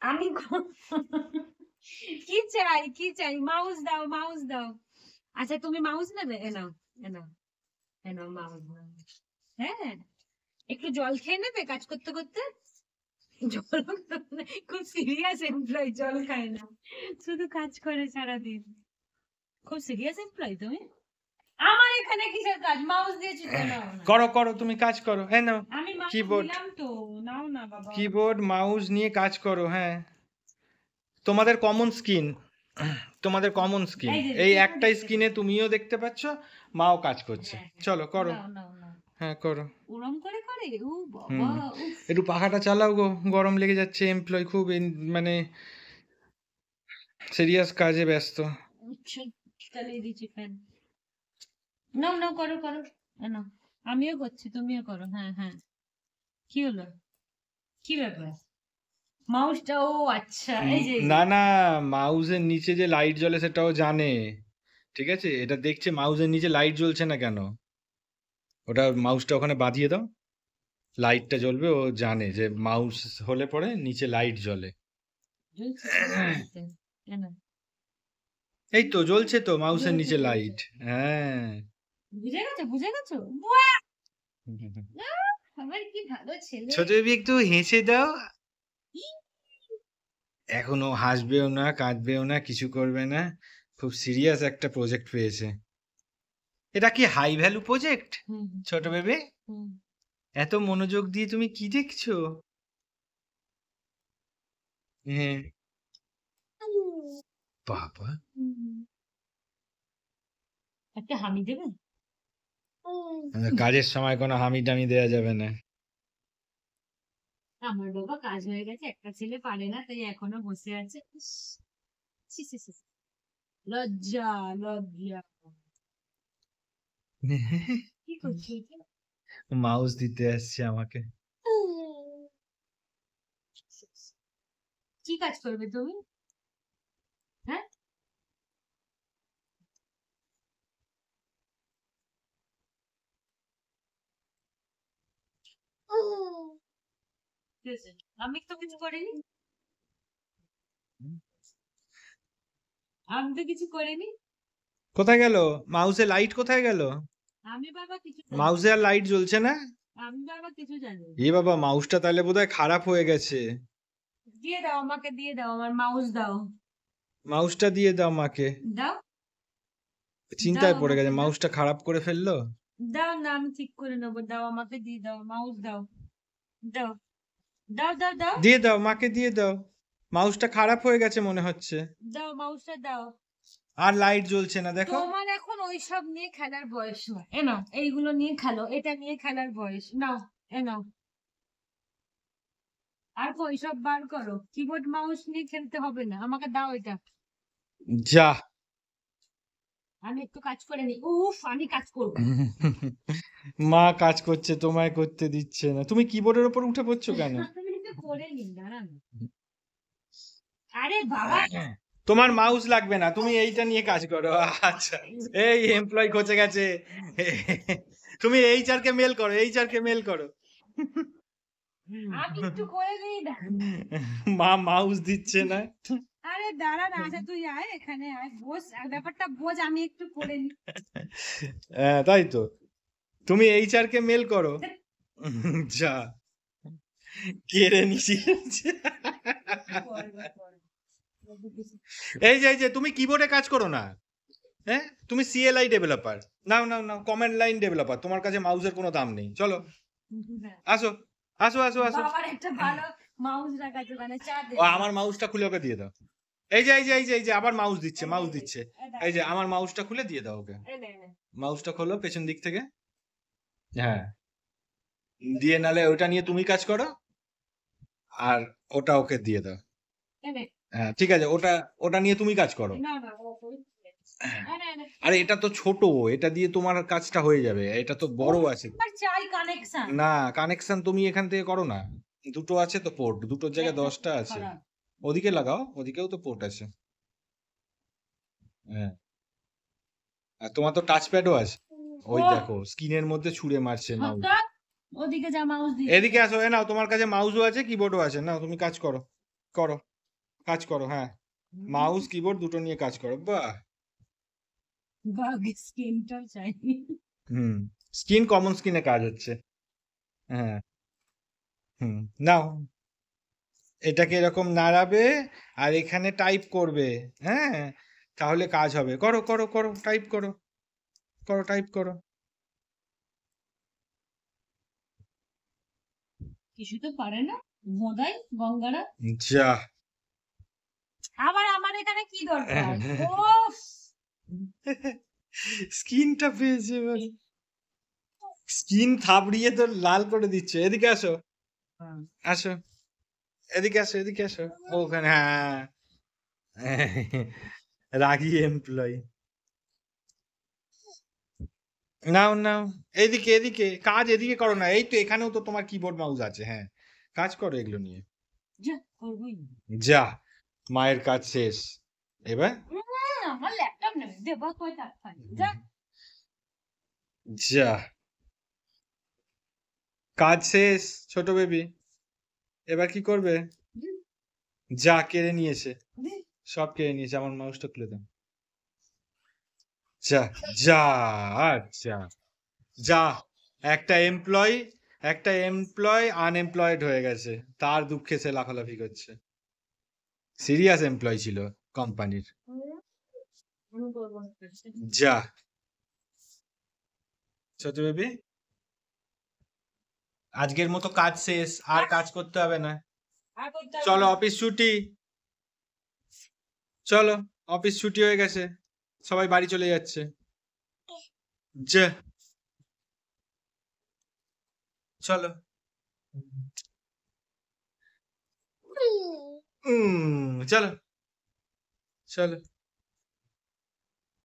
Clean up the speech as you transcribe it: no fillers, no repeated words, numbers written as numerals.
আমি কি চাই? মাউস দাও। আচ্ছা তুমি মাউস নেবে? এ নাও, এ নাও, এ নাও মাউস। হ্যাঁ, একটু জল খেয়ে নেবে কাজ করতে করতে। জল খুব সিরিয়াস এমপ্লয়ি, জল খায় না, শুধু কাজ করে সারাদিন। খুব সিরিয়াস এমপ্লয়ি তুমি। আমার এখানে কিসের কাজ? মাউস দিয়েছি তো, নাও না। করো করো, তুমি কাজ করো। হ্যাঁ নাও, আমি মাউস কিবোর্ড, দিলাম তো, নাও না বাবা। কিবোর্ড মাউস নিয়ে কাজ করো। হ্যাঁ, তোমাদের কমন স্কিন, তোমাদের কমন স্কিন, এই একটাই স্কিনে তুমিও দেখতে পাচ্ছ, মাও কাজ করছে। চলো করো। হ্যাঁ করো। ওরম করে করে, ও হুম, বাবা, উফ। একটু পাখাটা চালাও গো, গরম লেগে যাচ্ছে। এমপ্লয় খুব মানে সিরিয়াস কাজে ব্যস্ত। চালিয়ে দিচ্ছি ফ্যান। নাও নাও, করো করো, নাও। আমিও করছি, তুমিও করো। হ্যাঁ হ্যাঁ, কি হলো? কি ব্যাপার? মাউসটা, ও আচ্ছা, এই যে না না, মাউসের নিচে যে লাইট জ্বলে সেটাও জানে। ঠিক আছে, এটা দেখছে মাউসের নিচে লাইট জ্বলছে না কেন, ওটা মাউসটা ওখানে বাঁধিয়ে দাও, লাইটটা জ্বলবে। ও জানে যে মাউস হলে পরে নিচে লাইট জ্বলে। এই তো জ্বলছে তো মাউসের নিচে লাইট। হ্যাঁ, বুঝে গেছো। আমার কি ভালো ছেলে। ছোট বেবি একটু হেসে দাও। এখনো হাসবেও না, কাঁদবেও না, কিছু করবে না, খুব সিরিয়াস একটা প্রজেক্ট পেয়েছে। এটা কি হাই ভ্যালু প্রজেক্ট? ছোট বেবি, এত মনোযোগ দিয়ে তুমি কি দেখছো? হ্যাঁ বাবা, একটা হামি দেবে? কাজের সময় কোনো হামি টামি দেওয়া যাবে না। আমার বাবা কাজ হয়ে গেছে, একটা ছেলে পারে না, তাই এখনো বসে আছে। লজ্জা লজ্জা। কি করছি? মাউস দিতে আসছে আমাকে। কি কাজ করবে তুমি? হ্যাঁ, আমি তো কিছু করিনি, আমি তো কিছু করিনি। কোথায় গেল মাউসের লাইট? কোথায় গেল? আমি বাবা কিছু মাউসে আর লাইট জ্বলছে না। আমি বাবা কিছু জানি। এ বাবা, মাউসটা তাহলে বোধহয় খারাপ হয়ে গেছে। দিয়ে দাও আমাকে, দিয়ে দাও, আমার মাউস দাও। মাউসটা দিয়ে দাও আমাকে। দাও, চিন্তায় পড়ে গেছে, মাউসটা খারাপ করে ফেললো। দাও না, আমি ঠিক করে নেবো। দাও আমাকে, দিয়ে দাও, মাউস দাও। দাও দাও দাও দাও, দিয়ে দাও, মাকে দিয়ে দাও। মাউসটা খারাপ হয়ে গেছে মনে হচ্ছে। দাও মাউসটা দাও। আর লাইট জ্বলছে না, দেখো। তোমার এখন ওইসব নিয়ে খেলার বয়স নয়। এ নাও, এইগুলো নিয়ে খেলো, এটা নিয়ে খেলার বয়স নাও। এ নাও, আর ওইসব বার করো। কিবোর্ড মাউস নিয়ে খেলতে হবে না, আমাকে দাও এটা। যা। আমি একটু কাজ করে নি। উফ, আমি কাজ করবো। মা কাজ করছে, তোমায় করতে দিচ্ছে না। তুমি কিবোর্ডের উপর উঠে পড়ছো কেন? করে নি, দাঁড়ান। আরে বাবা, তোমার মাউস লাগবে না, তুমি এইটা নিয়ে কাজ করো। আচ্ছা, এই এমপ্লয় খচে গেছে। তুমি এইচআর কে মেল করো, এইচআর কে মেল করো। আমি একটু করে নিই না। মা মাউস দিচ্ছে না। আরে দাঁড়া না, আচ্ছা তুই আয়, এখানে আয়, বস, আর ব্যাপারটা বোঝ, আমি একটু করে নি। হ্যাঁ তাই তো, তুমি এইচআর কে মেল করো। যা, কেড়ে নিছি। এই যে তুমি কিবোর্ডে কাজ করো না। হ্যাঁ, তুমি সিএলআই ডেভেলপার। নাও নাও নাও, কমান্ড লাইন ডেভেলপার। তোমার কাছে মাউসের কোনো দাম নেই। চলো আসো, আসো আসো আসো। বাবার একটা ভালো মাউস রাখা দোকানে, চা দে। ও, আমার মাউসটা খুলে ওকে দিয়ে দাও। এই যে আবার মাউস দিচ্ছে, মাউস দিচ্ছে। এই যে আমার মাউসটা খুলে দিয়ে দাও ওকে। মাউসটা খোলো পেছন দিক থেকে। হ্যাঁ, দিয়ে নালে ওটা নিয়ে তুমি কাজ করো, আর ওটা ওকে দিয়ে দাও। হ্যাঁ ঠিক আছে, ওটা ওটা নিয়ে তুমি কাজ করো। আরে এটা তো ছোট, এটা দিয়ে তোমার কাজটা হয়ে যাবে। এটা তো বড় আছে। চাই কানেকশন। না, কানেকশন তুমি এখান থেকে করো না। দুটো আছে তো পোর্ট, দুটোর জায়গায় 10টা আছে। ওদিকে লাগাও, ওদিকেও তো পোর্ট আছে। হ্যাঁ, আর তোমার তো টাচ প্যাডও আছে। ওই দেখো স্ক্রিনের মধ্যে ছুঁড়ে মারছে মাউস। ওদিকে যা, মাউস দিয়ে। এদিকে আসো, এ নাও, তোমার কাছে মাউসও আছে, কিবোর্ডও আছে। নাও তুমি কাজ করো, করো। কাজ করো, হ্যাঁ মাউস কিবোর্ড দুটো নিয়ে কাজ করো, বাহ। স্ক্রিনটাও চাইনি। হুম, স্ক্রিন কমন স্ক্রিনে কাজ হচ্ছে। হ্যাঁ, হুম, নাও এটাকে এরকম নাড়াবে আর এখানে টাইপ করবে, হ্যাঁ তাহলে কাজ হবে। করো করো করো, টাইপ করো, করো টাইপ করো। কিছু তো পারে না বোধাই গঙ্গারা। যা আবার আমার এখানে কি দরকার? ও স্কিনটা পেয়েছে এবার, স্কিন থাবড়িয়ে তো লাল করে দিচ্ছে। এদিকে আসো, আসো এদিকে আসো, এদিকে আসো। ওখানে, হ্যাঁ রাগী এমপ্লয়ি। নাও নাও, এদিকে এদিকে কাজ, এদিকে করো না। এই তো এখানেও তো তোমার কিবোর্ড মাউস আছে, হ্যাঁ কাজ করো এগুলো নিয়ে। যা করবই না। যা, মায়ের কাজ শেষ এবার। আমার ল্যাপটপ নেই দেবা কয় টাকা যা। যা, কাজ শেষ ছোট বেবি, এবার কি করবে? যা, কেড়ে নিয়েছে, সব কেড়ে নিয়েছে। আমার মাউসটা খুলে দাও। যা যা, আচ্ছা যা, একটা এমপ্লয় আনএমপ্লয়েড হয়ে গেছে, তার দুঃখে সে লাফালাফি করছে। সিরিয়াস এমপ্লয় ছিল কোম্পানির। যা ছোট বেবি, আজকের মতো কাজ শেষ, আর কাজ করতে হবে না। চলো অফিস ছুটি, চলো অফিস ছুটি হয়ে গেছে, সবাই বাড়ি চলে যাচ্ছে। যা, চলো। চলো চলো।